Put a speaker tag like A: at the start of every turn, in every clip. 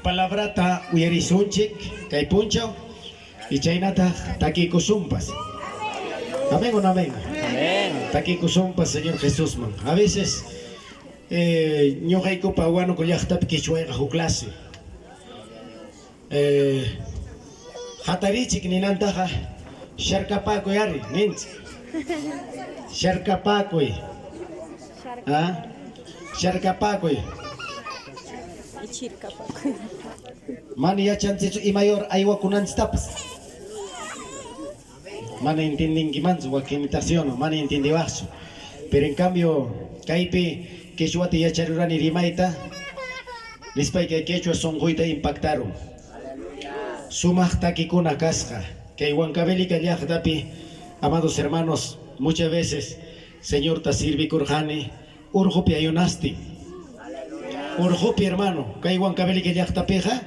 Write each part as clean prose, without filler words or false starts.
A: palabrata uyarisunchik kay punchaw y chaynata taquikusumpas. Amén o no amén.
B: Amén.
A: Taquikusumpas, Señor Jesús, man. A veces ñuqayku pawano kullaqtapi kichwayqa huk clase. Hatarichik ninantaqa sharkapakuy ari ninchik. Sharkapakuy. ¿Ah? Sharkapakuy. Mani yachanchichu imayor aywakunanchiktapas. Mana entendinkimanchu wakinitación, mana entendiwaqchu. Pero en cambio, kaypi quechuata yacharurani rimayta, nispayka quechua sunquyta impactaron. Sumaq takikuna kasqa, kay Huancavelica llaqtapi, amados hermanos, muchas veces, Señor, ta sirvikurqani, urqupi ayunasti. Urqupi, hermano, kay Huancavelica llaqtapiqa,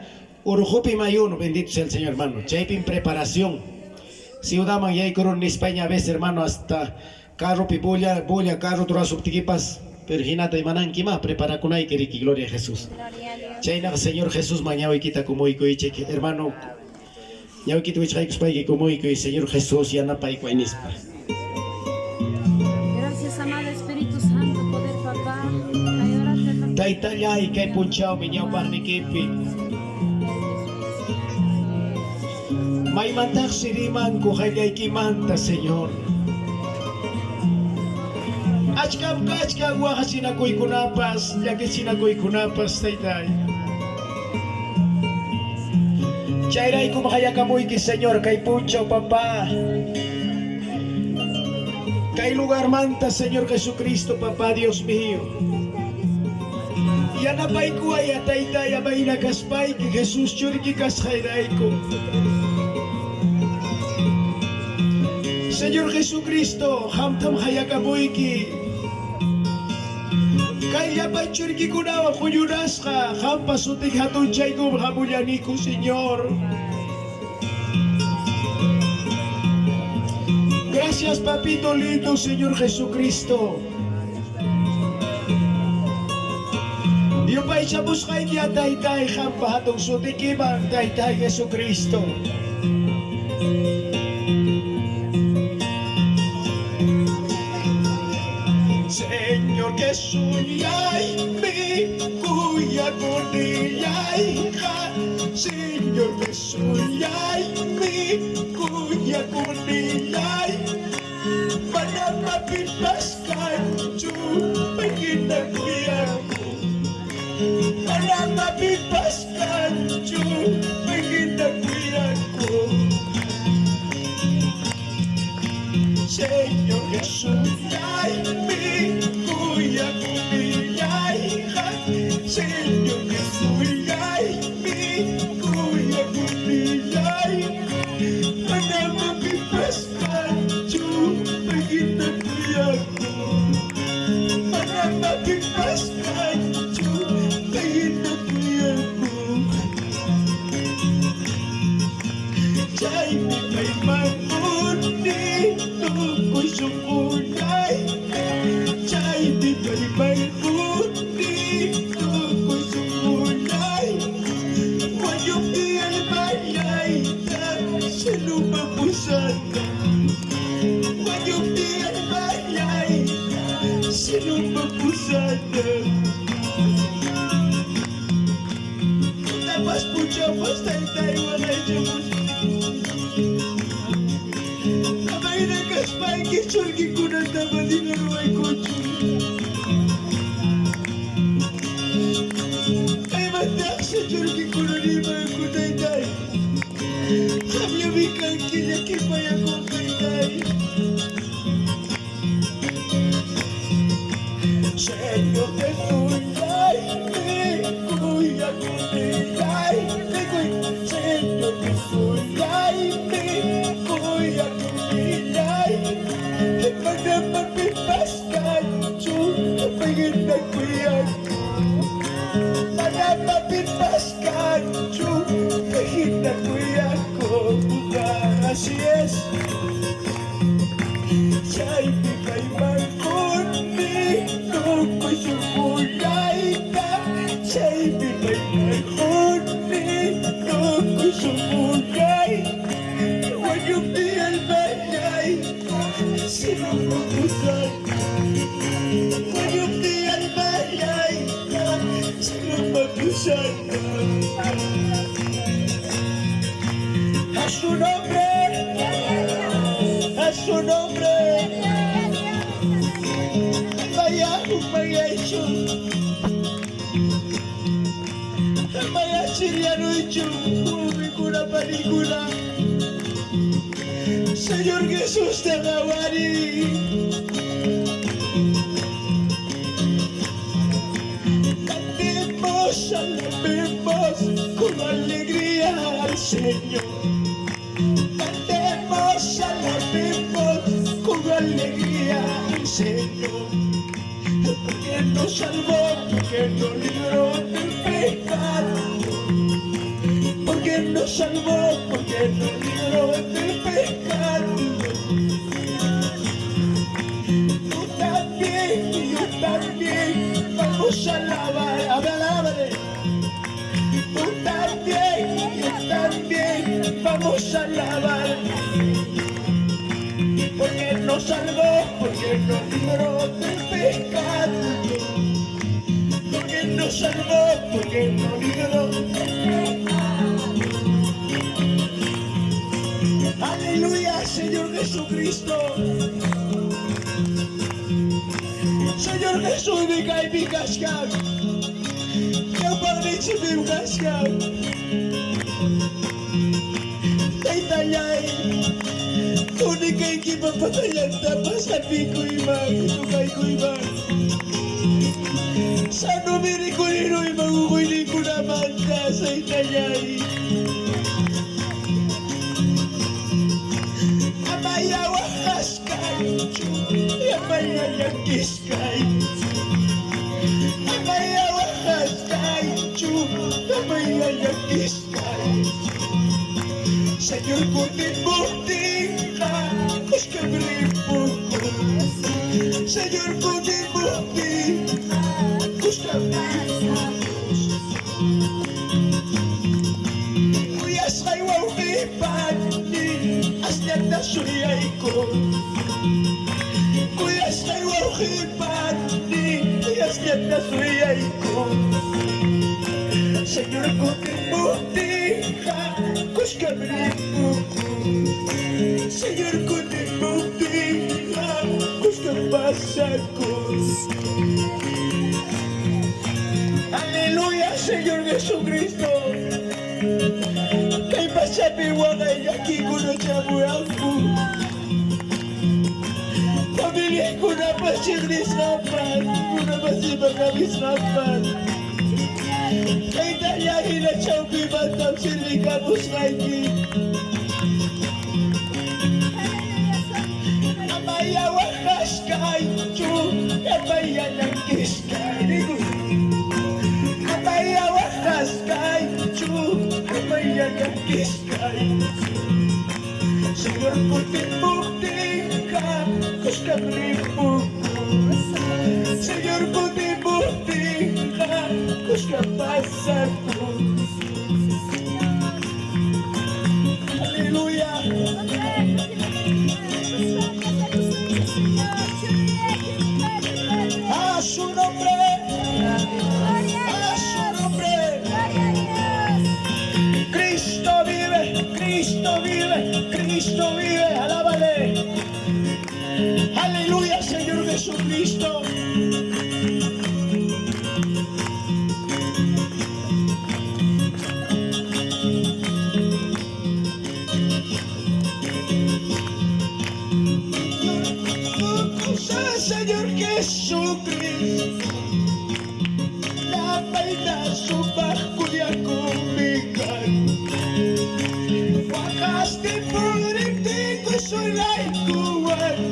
A: urqupi mayuno, bendito sea el Señor, hermano. Chaypin preparación. Ciudadman yaykurun España a veces, hermano, hasta carro pibulla, carro turasuptiquipas, pero hinata y mananki más, prepara kunay keriki, gloria a Jesús. Chayna, Señor Jesús, mañana y quita como y hermano, ya quito y chaykus como y Señor Jesús, ya na paico en ispa.
C: Gracias, amado Espíritu Santo, poder papá.
A: Taita ya y kay punchao, miñao parnikipi. May mantak siriman ko kay kimanta, Señor. Achkam waka sinakoy kunapas, yaki sinakoy kunapas, taytay. Chayray kumakaya kamoy ki Señor, kay punchaw, Papa. Kay lugar manta, Señor Jesucristo, Papa, Dios mío. Yanapay ko ay taytay, abay nakaspay, ki Jesus churki kaskayray ko. Señor Jesucristo, hamtam hayakamoyki. Kaya pa churki kunawa kuyunasqa, hampa sutik hatun chayko hamullaniku, Señor. Gracias, papito lindo, Señor Jesucristo. Yo pa isabusqay ki ataytay, hampa hatun sutikiman, taytay Jesucristo. Señor que suyay mi cuya conillay ja. Señor que suyay mi cuya conillay. Para mapipas kanchu pagina kuyaku. Para mapipas kanchu pagina kuyaku. Señor que suyay mi cuya conillay ja. Señor que suyay mi cuya conillay. Para mapipas kanchu pagina kuyaku. Para mapipas kanchu pagina kuyaku. Chay mi kay mangundi tukoy sumulay. Chay mi kay mangundi tukoy sumulay. Wayong diyan bayay na sa lumabusana. Wayong diyan bayay na sa lumabusana. Tapos puchamos tay walay jamos. Abay nakaspay kichurgi kuna tabadi na ruway kochu. Ay matak sa churgi kuna lima ko tay. Kami wikang kinakipay ako tay. Señor que suyay mi cuya conillay. Señor que suyay mi cuya conillay. Para mapipas kanchu pagin na kuyaku. Para mapipas kanchu pagin na kuyaku. Así es. Chay mi kay mangundi tukoy sumulay ka. Chay mi kay mangundi
B: sinubukusan. Ngayong di ay mayay ka, sinubukusan. A su nombre, vaya hecho, vaya siriano hecho, una película. Señor Jesús te agawari. Cantemos, alabemos con alegría al Señor. Cantemos, alabemos con alegría al Señor. Porque nos salvó, porque nos libró del pecado. Porque nos salvó, porque nos libró del pecado. Tú también y yo también vamos a alabar, alábale. Tú también y yo también vamos a alabar. Porque nos salvó, porque nos libró del pecado. Porque nos salvó, porque nos libró del pecado. Aleluya, Señor Jesucristo. Señor Jesús, mi cae mi cascab. Yo padre mi cascab. Taytayay. Tuni kay kipapatayan tapos sabi ko ibang, tukay ko ibang. Sa numiri ko nino ibang ukuili ko naman ka sa itayay. Amaya wakas kay, amaya yakis kay. Amaya wakas kay, amaya yakis kay. Señor, kutin-buti ka, kus kabripuko. Señor, kutin-buti ka, kus kabripuko. Kuyas kay wawipan ni asnyat na suyay ko. Kuyas kay wawipan ni asnyat na suyay ko. Señor, kutin-buti ka, kus kabripuko. Señor, kutin-buti ka, kus kabasakos. Aleluya, Señor Jesucristo. Kay pasabi wakay yaki ko na siya buwako. Pamili ko na pa si Kristapan, ko na pa si Bagabisapan. Kay dayahin na siyang bibatang silikapos kaiki. Amaya wakas kay, amaya langkis kay. Amaya wakas kay, amaya langkis kay. Señor, puti-puti ka, kus kabripuko. Señor, puti-puti ka, kus kabasakos. Aleluya. A su nombre, a su nombre. Cristo vive, Cristo vive, Cristo vive, alábale. Aleluya, Señor Jesucristo. Señor Jesucristo, la vaina subakuya kumikan. Wakas di puriti ko sulay kuwan.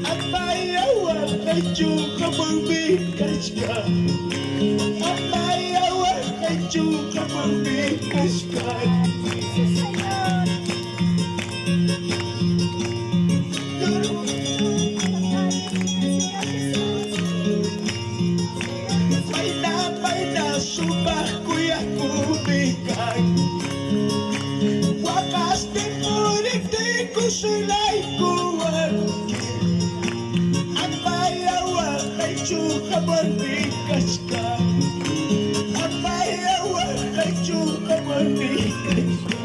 B: At mayawa kay Chuka magbikas ka. At mayawa kay Chuka magbikas ka. Subah kuya kubigan. Wakas di puriti ko sulay kuwan. Kamarnikas ka Amayawa kayo kamarnikas ka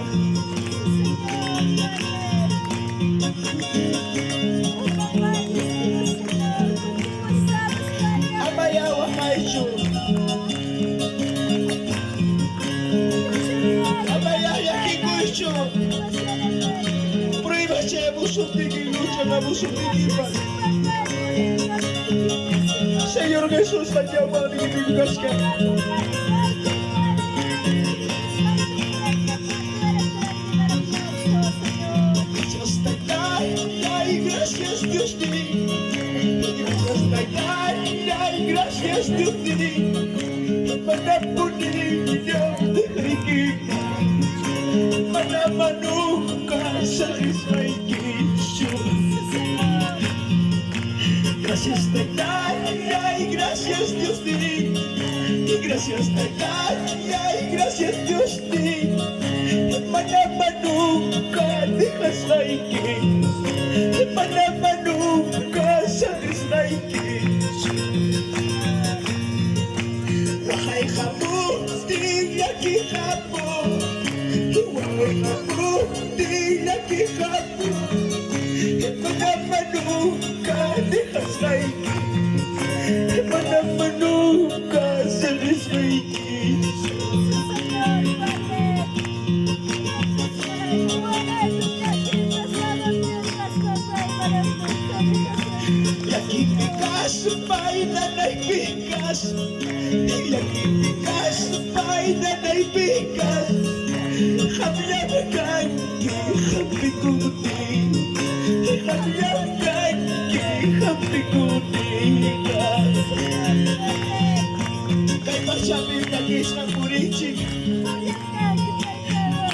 B: Amayawa kayo Amayaya kikucho Prueba siya busog tigil lucha na busog tigipan Señor Jesús, ayama nililigas ka. Gracias te ay, gracias Dios te di. Gracias te ay, gracias Dios te di. Manapuni niya dikiki. Manamanuka sa Israel kisyo. Gracias te ay, gracias Dios te di. Y gracias te ay, gracias Dios te di. Manamanuka dejas raíces. Manamanuka sa raíces. Wahay kamu di lagi kamu. Wahay kamu di lagi kamu. Manamanuka dejas raíces. Manamanuka sa raíces. Lagi pikas, may nanay pikas. Lagi pikas, may nanay pikas. Hamyang kanki, hampi kuti. Hamyang kanki, hampi kuti. Kay pasabi nagis ng kurichi.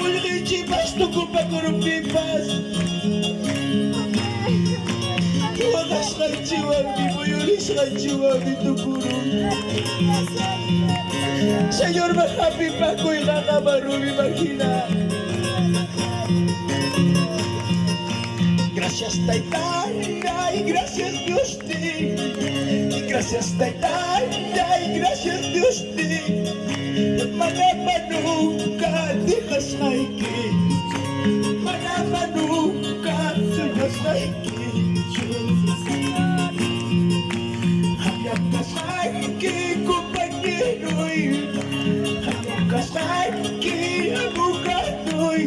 B: Kurichi, basto ko pa kurumpipas. Wakas kay jiwang di mo yulis kay jiwang di tukurong. Señor, mahapi pa ko'y nakamarumi maghina. Gracias Taytay, ay gracias Dios te. Gracias Taytay, ay gracias Dios te. Manamanuka dejas raíces. Manamanuka dejas raíces. Hayang kasayki kumpañero'y. Hayang kasayki abogado'y.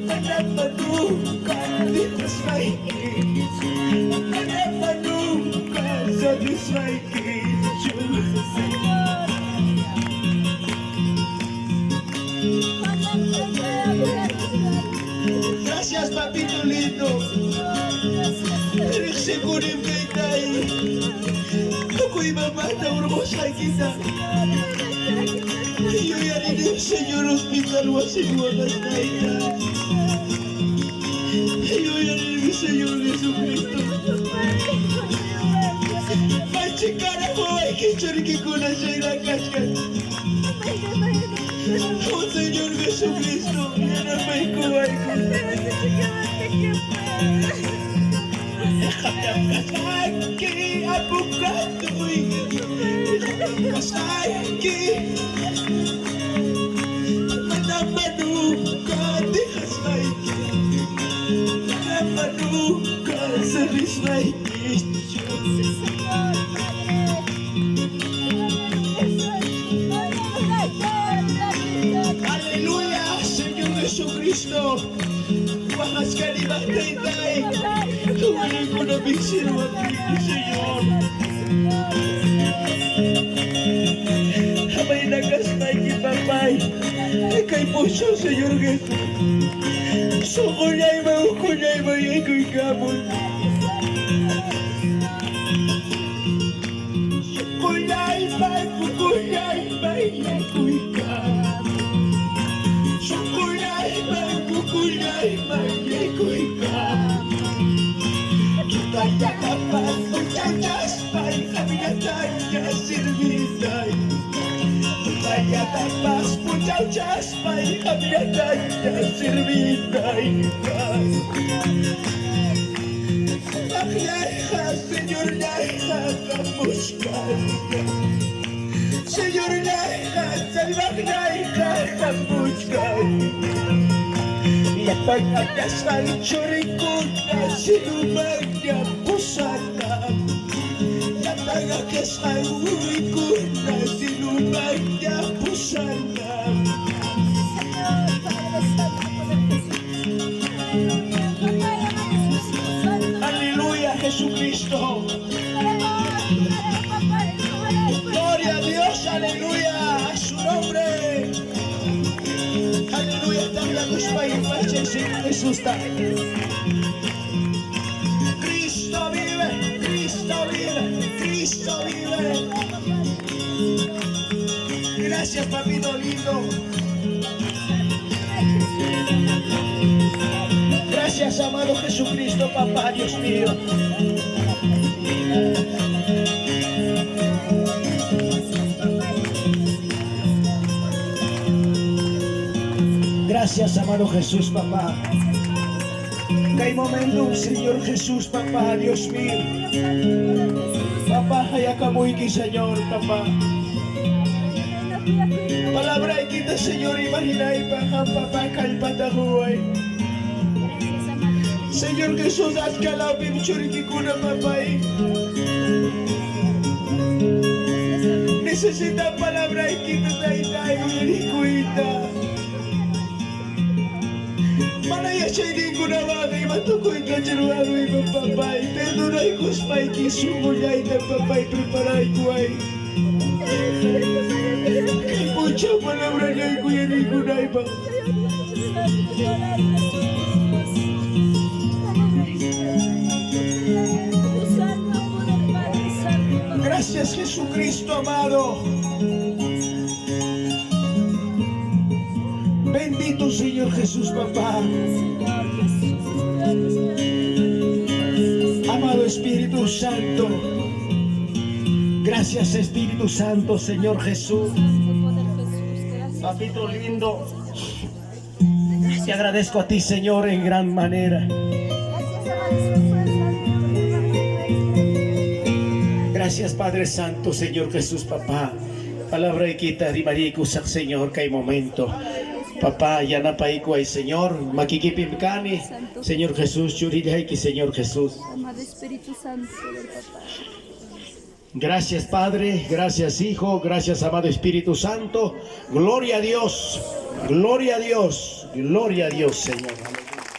B: Manamanuka dejas raíces. Manamanuka dejas raíces. Gracias, papito lindo. Eres seguro en Beitay. Ako'y mamata, urmosa kita. Yo yarin el Señor hospital wasiguanas na ita. Yo yarin el Señor Jesucristo. Machikara mo ay kichoriki ko na siya ilakaskan. Oh Señor Jesucristo, yan ang may kuhay ko. Kasayki abogato'y. Kasayki. Manamanuka dejas raíces. Manamanuka sa raíces. Aleluya, Señor Jesucristo. Bajas ka ni Taytay. Tumaling ko na bigsiro at pinto, Señor. Habay nagastay kipapay. Kay puso, Señor Jesus. Sukunyay mo, yay ko'y gamon. Sukunyay ba, yay ko'y gamon. Sukunyay ba, yay ko'y gamon. Kita'y kapat, muchachas, pa'y kami na tayo sirviday. Kita'y kapat, muchachas, pa'y kami na tayo sirviday. Akya'y kasi Señor, deja buscar. Señor, deja salvar, deja buscar. Y apagada Sancho Ricuna, Silumaya Pusana. Y apagada Sancho Ricuna, Silumaya Pusana. Aleluya, Jesucristo. Gloria a Dios, aleluya, a su nombre. Aleluya, dame a tus países, Señor Jesús. Cristo vive, Cristo vive, Cristo vive. Gracias, papito lindo. Gracias, amado Jesucristo, papá, Dios mío. Gracias, amado Jesús, papá. Que hay momentos, Señor Jesús, papá, Dios mío. Papá, hayakamuiki, Señor, papá. Palabra y quita, Señor, imagina y paja, papá, calpatahuay. Señor Jesús, haz que la pinchurikikuna, papá. Necesita palabra y quita, taitay, uyerikuita. Manaya shaydikuna baga, imatukoy ka charuano, iba, papá. Perdonay ko, spikey, sumulay na, papá, preparay ko ay. Kay mucha palabra niya, uyerikuna, iba. Gracias, Jesucristo amado. Bendito Señor Jesús, papá. Amado Espíritu Santo. Gracias, Espíritu Santo, Señor Jesús. Papito lindo. Te agradezco a ti, Señor, en gran manera. Gracias, Padre Santo, Señor Jesús, papá. Palabra y quita, rimarikusak, Señor, que hay momento. Papá, ya napaico ay, Señor, makikipimkani, Señor Jesús, churidaiki, Señor Jesús.
C: Amado Espíritu Santo del Papá.
A: Gracias, Padre, gracias, Hijo, gracias, amado Espíritu Santo. Gloria a Dios, gloria a Dios, gloria a Dios, Señor.